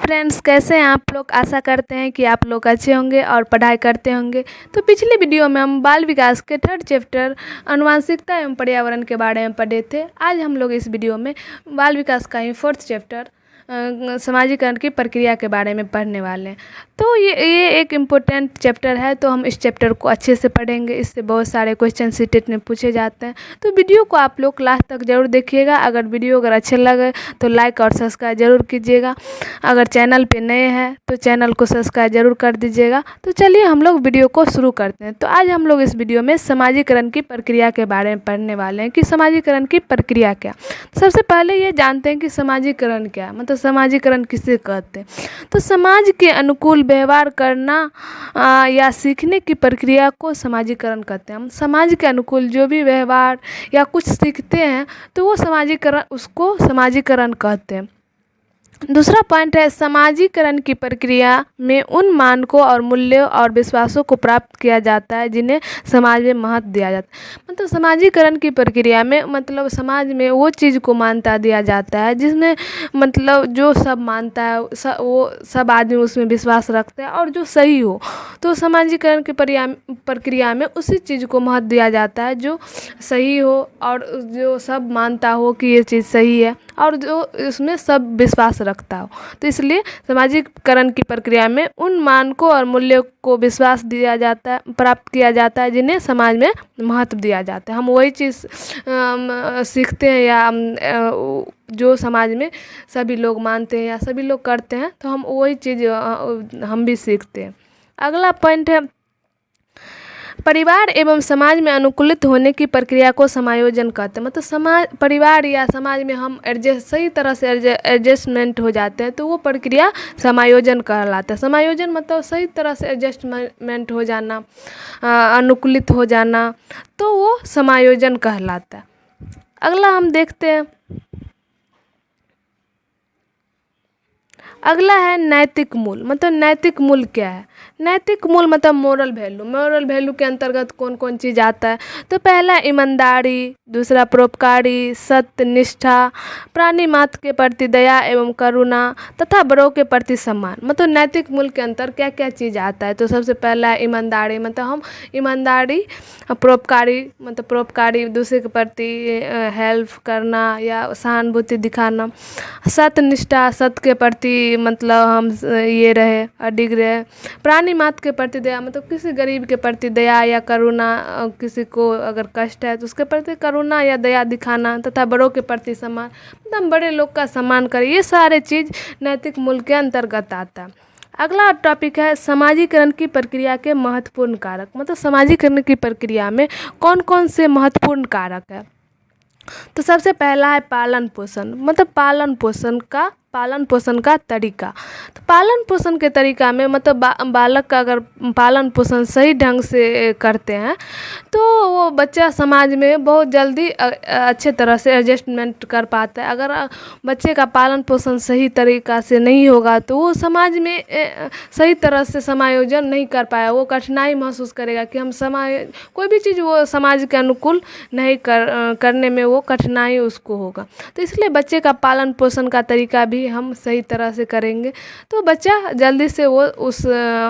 Friends, कैसे हैं आप लोग। आशा करते हैं कि आप लोग अच्छे होंगे और पढ़ाई करते होंगे। तो पिछली वीडियो में हम बाल विकास के 3rd चैप्टर आनुवंशिकता एवं पर्यावरण के बारे में पढ़े थे। आज हम लोग इस वीडियो में बाल विकास का ही 4th चैप्टर समाजीकरण की प्रक्रिया के बारे में पढ़ने वाले हैं। तो ये एक इम्पोर्टेंट चैप्टर है, तो हम इस चैप्टर को अच्छे से पढ़ेंगे। इससे बहुत सारे क्वेश्चन सीटेट में पूछे जाते हैं। तो वीडियो को आप लोग लास्ट तक ज़रूर देखिएगा। अगर वीडियो अच्छे लगे तो लाइक और सब्सक्राइब ज़रूर कीजिएगा। अगर चैनल पे नए हैं तो चैनल को सब्सक्राइब ज़रूर कर दीजिएगा। तो चलिए हम लोग वीडियो को शुरू करते हैं। तो आज हम लोग इस वीडियो में समाजीकरण की प्रक्रिया के बारे में पढ़ने वाले हैं कि समाजीकरण की प्रक्रिया क्या। सबसे पहले ये जानते हैं कि समाजीकरण क्या है, मतलब समाजीकरण किसे कहते हैं। तो समाज के अनुकूल व्यवहार करना या सीखने की प्रक्रिया को समाजीकरण कहते हैं। हम समाज के अनुकूल जो भी व्यवहार या कुछ सीखते हैं तो वो उसको समाजीकरण कहते हैं। दूसरा पॉइंट है, समाजीकरण की प्रक्रिया में उन मानकों और मूल्यों और विश्वासों को प्राप्त किया जाता है जिन्हें समाज में महत्व दिया जाता है। मतलब समाजीकरण की प्रक्रिया में मतलब समाज में वो चीज़ को मान्यता दिया जाता है जिसमें मतलब जो सब मानता है वो सब आदमी उसमें विश्वास रखते हैं और जो सही हो। तो समाजीकरण की प्रक्रिया में उसी चीज़ को महत्व दिया जाता है जो सही हो और जो सब मानता हो कि ये चीज़ सही है और जो इसमें सब विश्वास रखता हो। तो इसलिए समाजीकरण की प्रक्रिया में उन मानकों और मूल्यों को विश्वास दिया जाता है, प्राप्त किया जाता है जिन्हें समाज में महत्व दिया जाता है। हम वही चीज़ सीखते हैं या जो समाज में सभी लोग मानते हैं या सभी लोग करते हैं, तो हम वही चीज़ हम भी सीखते हैं। अगला पॉइंट है, परिवार एवं समाज में अनुकूलित होने की प्रक्रिया को समायोजन कहते हैं। मतलब परिवार या समाज में हम सही तरह से एडजस्टमेंट हो जाते हैं तो वो प्रक्रिया समायोजन कहलाता है। समायोजन मतलब सही तरह से एडजस्टमेंट हो जाना, अनुकूलित हो जाना, तो वो समायोजन कहलाता है। अगला हम देखते हैं, अगला है नैतिक मूल। मतलब नैतिक मूल क्या है। नैतिक मूल मतलब मोरल वैल्यू। मोरल वैल्यू के अंतर्गत कौन कौन चीज़ आता है। तो पहला ईमानदारी, दूसरा परोपकारी, सत्य, निष्ठा, प्राणी मात्र के प्रति दया एवं करुणा तथा बड़ों के प्रति सम्मान। मतलब नैतिक मूल के अंतर क्या क्या चीज़ आता है। तो सबसे पहला है ईमानदारी। मतलब हम ईमानदारी, परोपकारी मतलब परोपकारी, दूसरे के प्रति हेल्प करना या सहानुभूति दिखाना। सत्य निष्ठा, सत्य के प्रति मतलब हम ये रहे अडिग रहे। प्राणी मात्र के प्रति दया मतलब किसी गरीब के प्रति दया या करुणा, किसी को अगर कष्ट है तो उसके प्रति करुणा या दया दिखाना तथा बड़ों के प्रति सम्मान, मतलब बड़े लोग का सम्मान करें। ये सारे चीज़ नैतिक मूल्य के अंतर्गत आता है। अगला टॉपिक है समाजीकरण की प्रक्रिया के महत्वपूर्ण कारक। मतलब समाजीकरण की प्रक्रिया में कौन कौन से महत्वपूर्ण कारक है। तो सबसे पहला है पालन पोषण। मतलब पालन पोषण का तरीका। तो पालन पोषण के तरीका में मतलब बालक का अगर पालन पोषण सही ढंग से करते हैं तो वो बच्चा समाज में बहुत जल्दी अच्छे तरह से एडजस्टमेंट कर पाता है। अगर बच्चे का पालन पोषण सही तरीका से नहीं होगा तो वो समाज में सही तरह से समायोजन नहीं कर पाया। वो कठिनाई महसूस करेगा कि हम कोई भी चीज़ वो समाज के अनुकूल नहीं करने में वो कठिनाई उसको होगा। तो इसलिए बच्चे का पालन पोषण का तरीका भी हम सही तरह से करेंगे तो बच्चा जल्दी से वो उस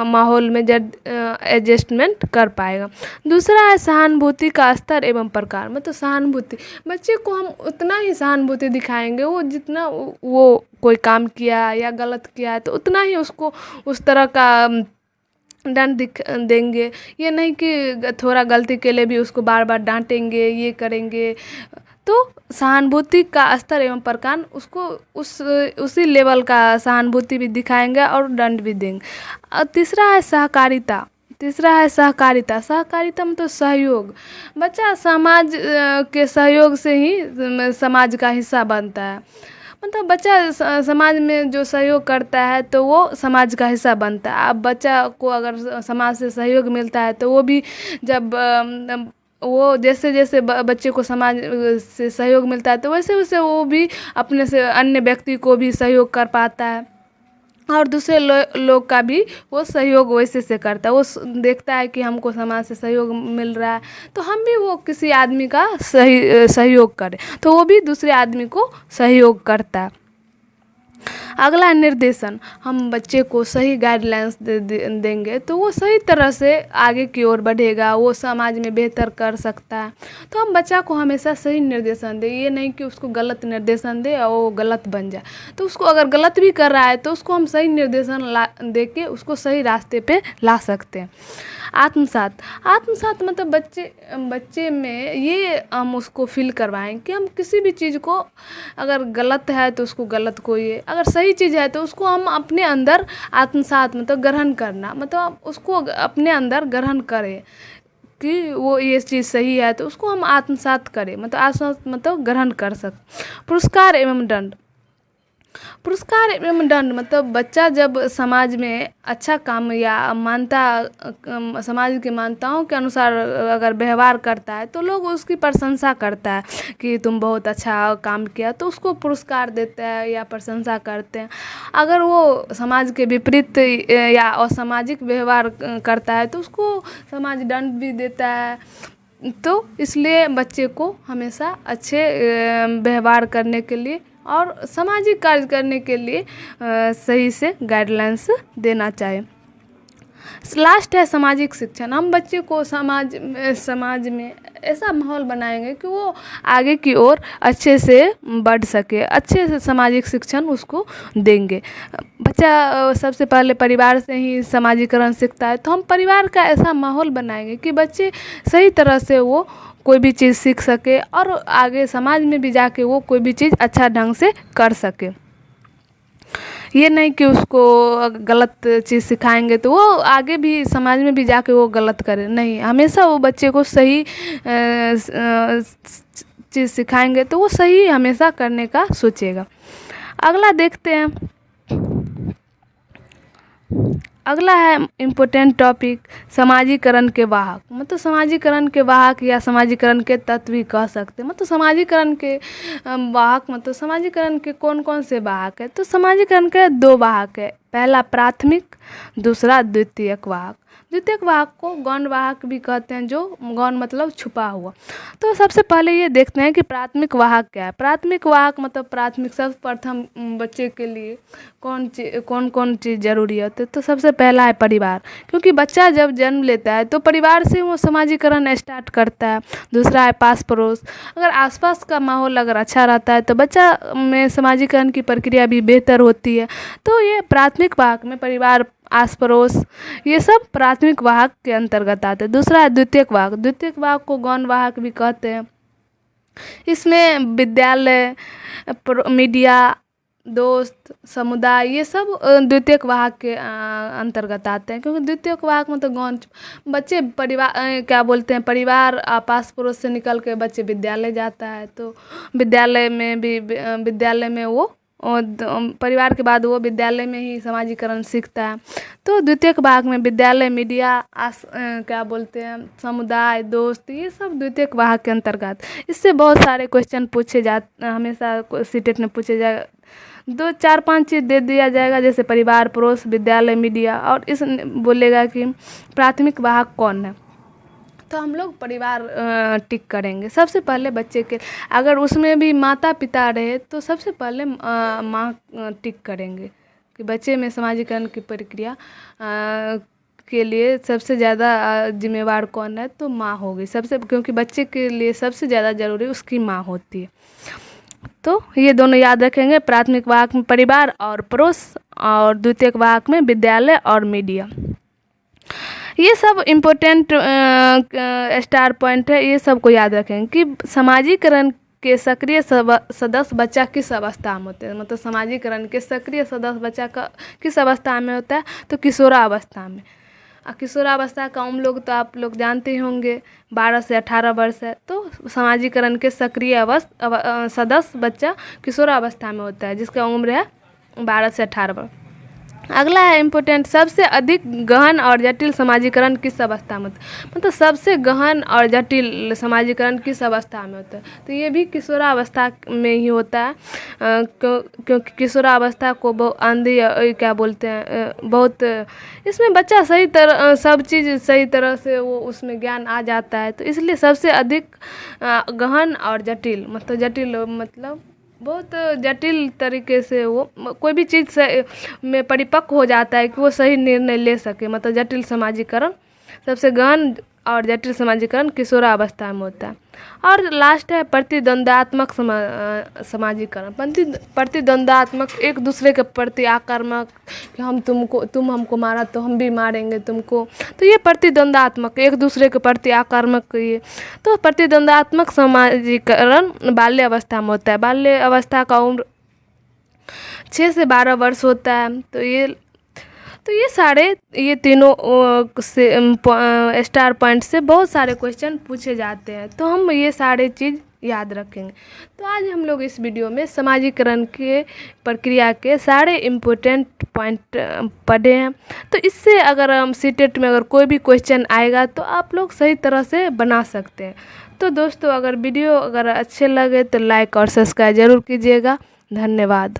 माहौल में एडजस्टमेंट कर पाएगा। दूसरा है सहानुभूति का स्तर एवं प्रकार। मतलब सहानुभूति, बच्चे को हम उतना ही सहानुभूति दिखाएंगे, वो जितना वो कोई काम किया या गलत किया है तो उतना ही उसको उस तरह का दंड देंगे। ये नहीं कि थोड़ा गलती के लिए भी उसको बार बार डांटेंगे, ये करेंगे। तो सहानुभूति का स्तर एवं प्रकार उसको उसी लेवल का सहानुभूति भी दिखाएंगे और दंड भी देंगे। और तीसरा है सहकारिता। सहकारिता मतलब सहयोग। बच्चा समाज के सहयोग से ही समाज का हिस्सा बनता है। मतलब बच्चा समाज में जो सहयोग करता है तो वो समाज का हिस्सा बनता है। अब बच्चा को अगर समाज से सहयोग मिलता है तो वो भी जब वो जैसे जैसे बच्चे को समाज से सहयोग मिलता है तो वैसे वैसे वो भी अपने से अन्य व्यक्ति को भी सहयोग कर पाता है और दूसरे लोग का भी वो सहयोग वैसे से करता है। वो देखता है कि हमको समाज से सहयोग मिल रहा है तो हम भी वो किसी आदमी का सहयोग करें तो वो भी दूसरे आदमी को सहयोग करता है। अगला निर्देशन, हम बच्चे को सही गाइडलाइंस देंगे तो वो सही तरह से आगे की ओर बढ़ेगा, वो समाज में बेहतर कर सकता है। तो हम बच्चा को हमेशा सही निर्देशन दें, ये नहीं कि उसको गलत निर्देशन दे और वो गलत बन जाए। तो उसको अगर गलत भी कर रहा है तो उसको हम सही निर्देशन दे के उसको सही रास्ते पे ला सकते हैं। आत्मसात मतलब बच्चे में ये हम उसको फील करवाएं कि हम किसी भी चीज़ को, अगर गलत है तो उसको गलत को, ये अगर सही चीज़ है तो उसको हम अपने अंदर आत्मसात मतलब ग्रहण करना, मतलब उसको अपने अंदर ग्रहण करें कि वो ये चीज़ सही है तो उसको हम आत्मसात करें, मतलब आत्मसात मतलब ग्रहण कर सकते। पुरस्कार एवं दंड मतलब बच्चा जब समाज में अच्छा काम या समाज की मान्यताओं के अनुसार अगर व्यवहार करता है तो लोग उसकी प्रशंसा करता है कि तुम बहुत अच्छा काम किया, तो उसको पुरस्कार देता है या प्रशंसा करते हैं। अगर वो समाज के विपरीत या असामाजिक व्यवहार करता है तो उसको समाज दंड भी देता है। तो इसलिए बच्चे को हमेशा अच्छे व्यवहार करने के लिए और सामाजिक कार्य करने के लिए सही से गाइडलाइंस देना चाहिए। लास्ट है सामाजिक शिक्षण। हम बच्चे को समाज में ऐसा माहौल बनाएंगे कि वो आगे की ओर अच्छे से बढ़ सके, अच्छे से सामाजिक शिक्षण उसको देंगे। बच्चा सबसे पहले परिवार से ही समाजीकरण सीखता है, तो हम परिवार का ऐसा माहौल बनाएंगे कि बच्चे सही तरह से वो कोई भी चीज़ सीख सके और आगे समाज में भी जाके वो कोई भी चीज़ अच्छा ढंग से कर सके। ये नहीं कि उसको गलत चीज़ सिखाएंगे तो वो आगे भी समाज में भी जाके वो गलत करे, नहीं, हमेशा वो बच्चे को सही चीज़ सिखाएंगे तो वो सही हमेशा करने का सोचेगा। अगला देखते हैं। अगला है इम्पोर्टेंट टॉपिक, समाजीकरण के वाहक। मतलब समाजीकरण के वाहक या समाजीकरण के तत्व भी कह सकते हैं। मतलब समाजीकरण के वाहक, मतलब समाजीकरण के कौन कौन से वाहक है? तो समाजीकरण के 2 वाहक है, पहला प्राथमिक, दूसरा द्वितीयक वाहक। द्वितीयक वाहक को गौण वाहक भी कहते हैं, जो गौण मतलब छुपा हुआ। तो सबसे पहले ये देखते हैं कि प्राथमिक वाहक क्या है। प्राथमिक वाहक मतलब प्राथमिक, सर्वप्रथम बच्चे के लिए कौन कौन चीज़ जरूरी होती है? तो सबसे पहला है परिवार, क्योंकि बच्चा जब जन्म लेता है तो परिवार से वो समाजीकरण स्टार्ट करता है। दूसरा है पास पड़ोस, अगर आसपास का माहौल अगर अच्छा रहता है तो बच्चा में समाजीकरण की प्रक्रिया भी बेहतर होती है। तो ये प्राथमिक वाहक में परिवार, आस पड़ोस, ये सब प्राथमिक वाहक के अंतर्गत आते हैं। दूसरा है द्वितीयक वाहक। द्वितीयक वाहक को गौण वाहक भी कहते हैं। इसमें विद्यालय, मीडिया, दोस्त, समुदाय, ये सब द्वितीयक वाहक के अंतर्गत आते हैं, क्योंकि द्वितीयक वाहक मतलब गौण बच्चे परिवार क्या बोलते हैं, परिवार पास पड़ोस से निकल के बच्चे विद्यालय जाता है, तो विद्यालय में वो परिवार के बाद वो विद्यालय में ही समाजीकरण सीखता है। तो द्वितीयक वाहक में विद्यालय, मीडिया, क्या बोलते हैं, समुदाय, दोस्त, ये सब द्वितीयक वाहक के अंतर्गत। इससे बहुत सारे क्वेश्चन पूछे जाते, हमेशा सीटेट में पूछे जाए, 2, 4, 5 चीज़ दे दिया जाएगा, जैसे परिवार, पड़ोस, विद्यालय, मीडिया, और इस बोलेगा कि प्राथमिक वाहक कौन है, तो हम लोग परिवार टिक करेंगे। सबसे पहले बच्चे के, अगर उसमें भी माता पिता रहे तो सबसे पहले माँ टिक करेंगे कि बच्चे में समाजीकरण की प्रक्रिया के लिए सबसे ज़्यादा जिम्मेवार कौन है, तो माँ होगी सबसे, क्योंकि बच्चे के लिए सबसे ज़्यादा ज़रूरी उसकी माँ होती है। तो ये दोनों याद रखेंगे, प्राथमिक वाहक में परिवार और पड़ोस, और द्वितीयक वाहक में विद्यालय और मीडिया। ये सब इम्पोर्टेंट स्टार पॉइंट है, ये सब को याद रखेंगे कि समाजीकरण के सक्रिय सदस्य बच्चा किस अवस्था में होते हैं। मतलब समाजीकरण के सक्रिय सदस्य बच्चा का किस अवस्था में होता है, तो किशोरावस्था में। किशोरावस्था का उम्र लोग तो आप लोग जानते ही होंगे, 12 से 18 वर्ष है। तो समाजीकरण के सक्रिय सदस्य बच्चा किशोरावस्था में होता है, जिसका उम्र है 12 से 18 वर्ष। अगला है इम्पोर्टेंट, सबसे अधिक गहन और जटिल समाजीकरण किस अवस्था में होता है। मतलब सबसे गहन और जटिल समाजीकरण किस अवस्था में होता है, तो ये भी किशोरावस्था में ही होता है, क्योंकि किशोरावस्था को क्या बोलते हैं, बहुत इसमें बच्चा सही तरह सब चीज़ सही तरह से वो उसमें ज्ञान आ जाता है। तो इसलिए सबसे अधिक गहन और जटिल, मतलब जटिल मतलब बहुत जटिल तरीके से वो कोई भी चीज़ से में परिपक्व हो जाता है कि वो सही निर्णय ले सके। मतलब जटिल समाजीकरण सबसे गहन और जटिल समाजीकरण किशोरावस्था में होता है। और लास्ट है प्रतिद्वंदात्मक समाजीकरण। प्रतिद्वंदात्मक एक दूसरे के प्रति आक्रामक कि तुम हमको मारा तो हम भी मारेंगे तुमको, तो ये प्रतिद्वंदात्मक एक दूसरे के प्रति आक्रामक ये। तो प्रतिद्वंदात्मक समाजीकरण बाल्य अवस्था में होता है। बाल्य अवस्था का उम्र 6 से 12 वर्ष होता है। तो ये सारे ये तीनों स्टार पॉइंट से बहुत सारे क्वेश्चन पूछे जाते हैं, तो हम ये सारे चीज़ याद रखेंगे। तो आज हम लोग इस वीडियो में समाजीकरण के प्रक्रिया के सारे इम्पोर्टेंट पॉइंट पढ़े हैं। तो इससे अगर हम सीटेट में अगर कोई भी क्वेश्चन आएगा तो आप लोग सही तरह से बना सकते हैं। तो दोस्तों अगर वीडियो अगर अच्छे लगे तो लाइक और सब्सक्राइब ज़रूर कीजिएगा। धन्यवाद।